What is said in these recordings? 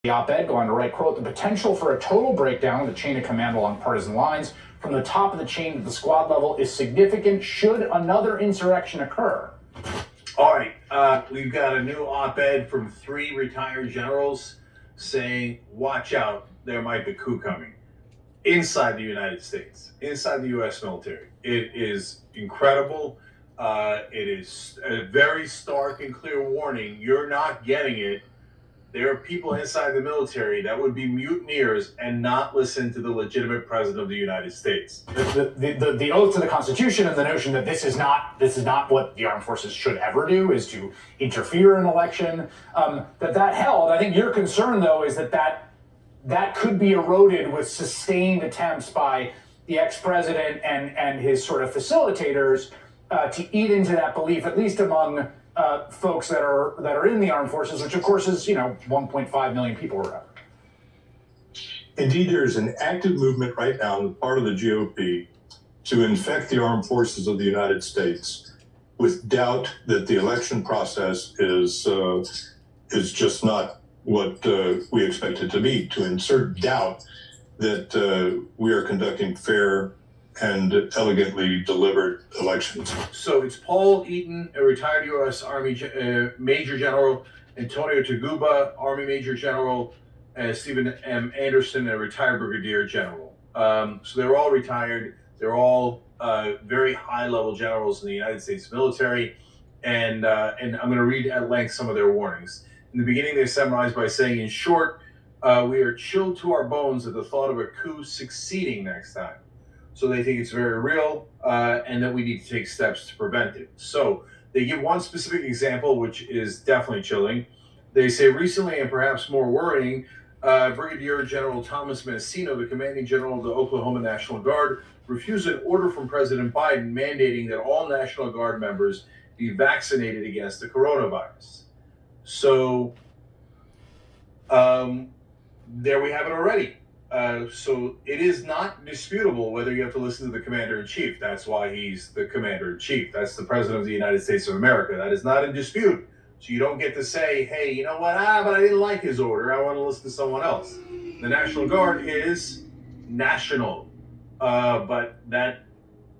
The op-ed go on to write, quote, "The potential for a total breakdown of the chain of command along partisan lines from the top of the chain to the squad level is significant should another insurrection occur." All right, we've got a new op-ed from 3 retired generals saying, watch out, there might be a coup coming inside the United States, inside the U.S. military. It is incredible. It is a very stark and clear warning. You're not getting it. There are people inside the military that would be mutineers and not listen to the legitimate president of the United States. The oath to the Constitution and the notion that this is not what the armed forces should ever do, is to interfere in an election, that held. I think your concern, though, is that could be eroded with sustained attempts by the ex-president and his sort of facilitators to eat into that belief, at least among folks that are in the armed forces, which of course is 1.5 million people or whatever. Indeed, there is an active movement right now on the part of the GOP to infect the armed forces of the United States with doubt that the election process is just not what we expect it to be, to insert doubt that we are conducting fair and elegantly delivered elections. So it's Paul Eaton, a retired U.S. Army Major General, Antonio Taguba, Army Major General, Stephen M. Anderson, a retired Brigadier General. So they're all retired. They're all very high-level generals in the United States military. And I'm going to read at length some of their warnings. In the beginning, they summarized by saying, in short, we are chilled to our bones at the thought of a coup succeeding next time. So they think it's very real and that we need to take steps to prevent it. So they give one specific example, which is definitely chilling. They say recently, and perhaps more worrying, Brigadier General Thomas Messino, the commanding general of the Oklahoma National Guard, refused an order from President Biden mandating that all National Guard members be vaccinated against the coronavirus. So there we have it already. So it is not disputable whether you have to listen to the commander-in-chief. That's why he's the commander-in-chief. That's the president of the United States of America. That is not in dispute. So you don't get to say, hey, you know what? But I didn't like his order. I want to listen to someone else. The National Guard is national. But that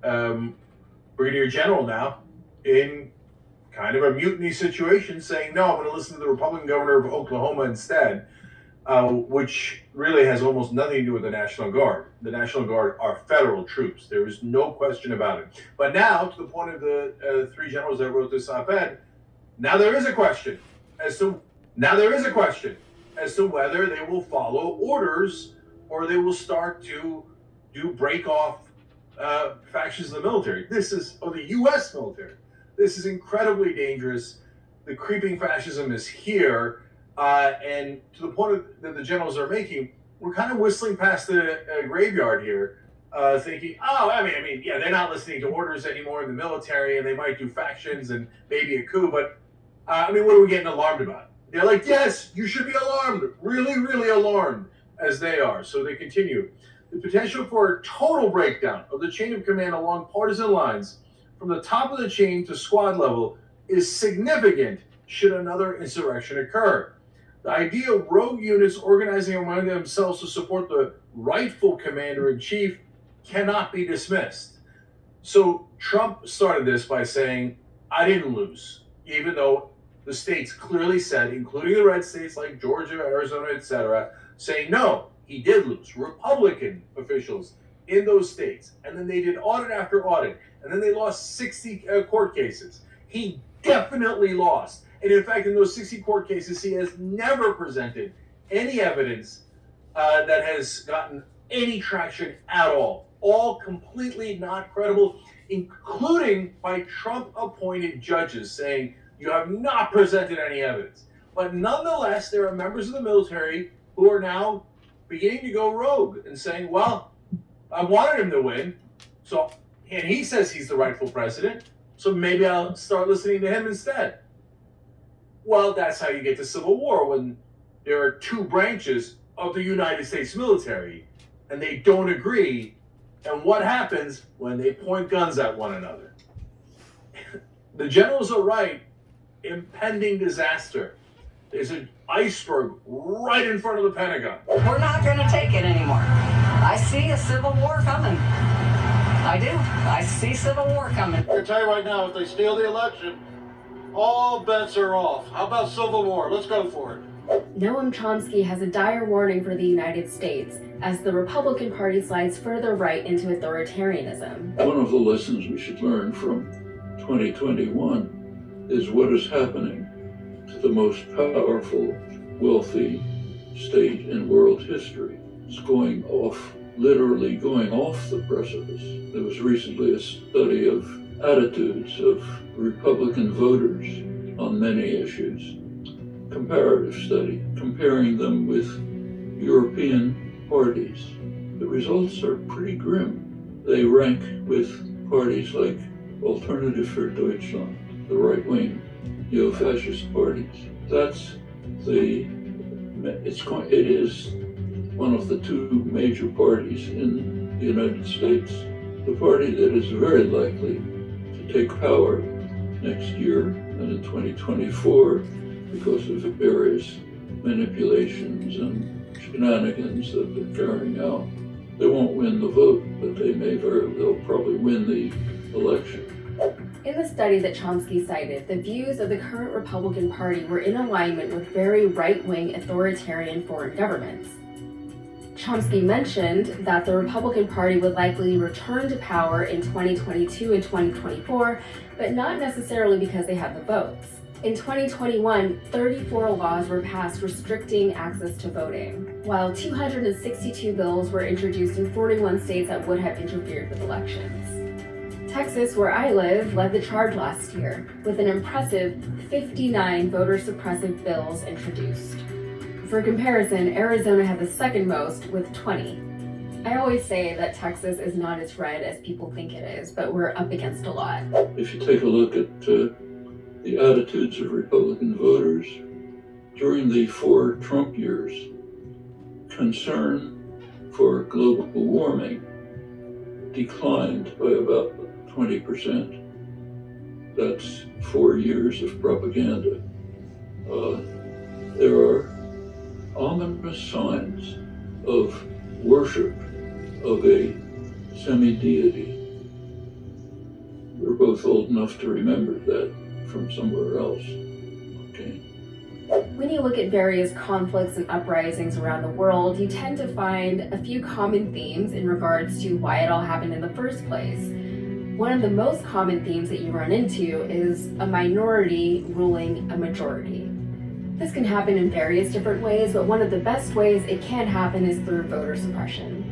Brigadier General now, in kind of a mutiny situation, saying, no, I'm going to listen to the Republican governor of Oklahoma instead. Which really has almost nothing to do with the National Guard. The National Guard are federal troops. There is no question about it. But now, to the point of the 3 generals that wrote this op-ed, now there is a question as to whether they will follow orders or they will start to break off factions of the military. The U.S. military. This is incredibly dangerous. The creeping fascism is here. And to the point that the generals are making, we're kind of whistling past the graveyard here, thinking, yeah, they're not listening to orders anymore in the military, and they might do factions and maybe a coup, but, what are we getting alarmed about? They're like, yes, you should be alarmed, really, really alarmed, as they are. So they continue. The potential for a total breakdown of the chain of command along partisan lines from the top of the chain to squad level is significant should another insurrection occur. The idea of rogue units organizing among themselves to support the rightful commander-in-chief cannot be dismissed. So Trump started this by saying, I didn't lose, even though the states clearly said, including the red states like Georgia, Arizona, etc., saying, no, he did lose. Republican officials in those states. And then they did audit after audit. And then they lost 60 court cases. He definitely lost. And in fact, in those 60 court cases, he has never presented any evidence that has gotten any traction at all. All completely not credible, including by Trump-appointed judges saying, you have not presented any evidence. But nonetheless, there are members of the military who are now beginning to go rogue and saying, well, I wanted him to win, and he says he's the rightful president, so maybe I'll start listening to him instead. Well, that's how you get to civil war, when there are 2 branches of the United States military and they don't agree. And what happens when they point guns at one another? The generals are right. Impending disaster. There's an iceberg right in front of the Pentagon. We're not going to take it anymore. I see a civil war coming. I do. I see civil war coming. I can tell you right now, if they steal the election, all bets are off. How about civil war? Let's go for it. Noam Chomsky has a dire warning for the United States as the Republican Party slides further right into authoritarianism. One of the lessons we should learn from 2021 is what is happening to the most powerful, wealthy state in world history. It's going off, literally going off the precipice. There was recently a study of attitudes of Republican voters on many issues. Comparative study, comparing them with European parties. The results are pretty grim. They rank with parties like Alternative for Deutschland, the right-wing neo-fascist parties. It is one of the two major parties in the United States. The party that is very likely to take power next year and in 2024 because of various manipulations and shenanigans that they're carrying out. They won't win the vote, but they'll probably win the election. In the study that Chomsky cited, the views of the current Republican Party were in alignment with very right-wing authoritarian foreign governments. Chomsky mentioned that the Republican Party would likely return to power in 2022 and 2024, but not necessarily because they have the votes. In 2021, 34 laws were passed restricting access to voting, while 262 bills were introduced in 41 states that would have interfered with elections. Texas, where I live, led the charge last year, with an impressive 59 voter-suppressive bills introduced. For comparison, Arizona had the second most, with 20. I always say that Texas is not as red as people think it is, but we're up against a lot. If you take a look at the attitudes of Republican voters during the 4 Trump years, concern for global warming declined by about 20%. That's 4 years of propaganda. There are ominous signs of worship of a semi-deity. We're both old enough to remember that from somewhere else. Okay. When you look at various conflicts and uprisings around the world, you tend to find a few common themes in regards to why it all happened in the first place. One of the most common themes that you run into is a minority ruling a majority. This can happen in various different ways, but one of the best ways it can happen is through voter suppression.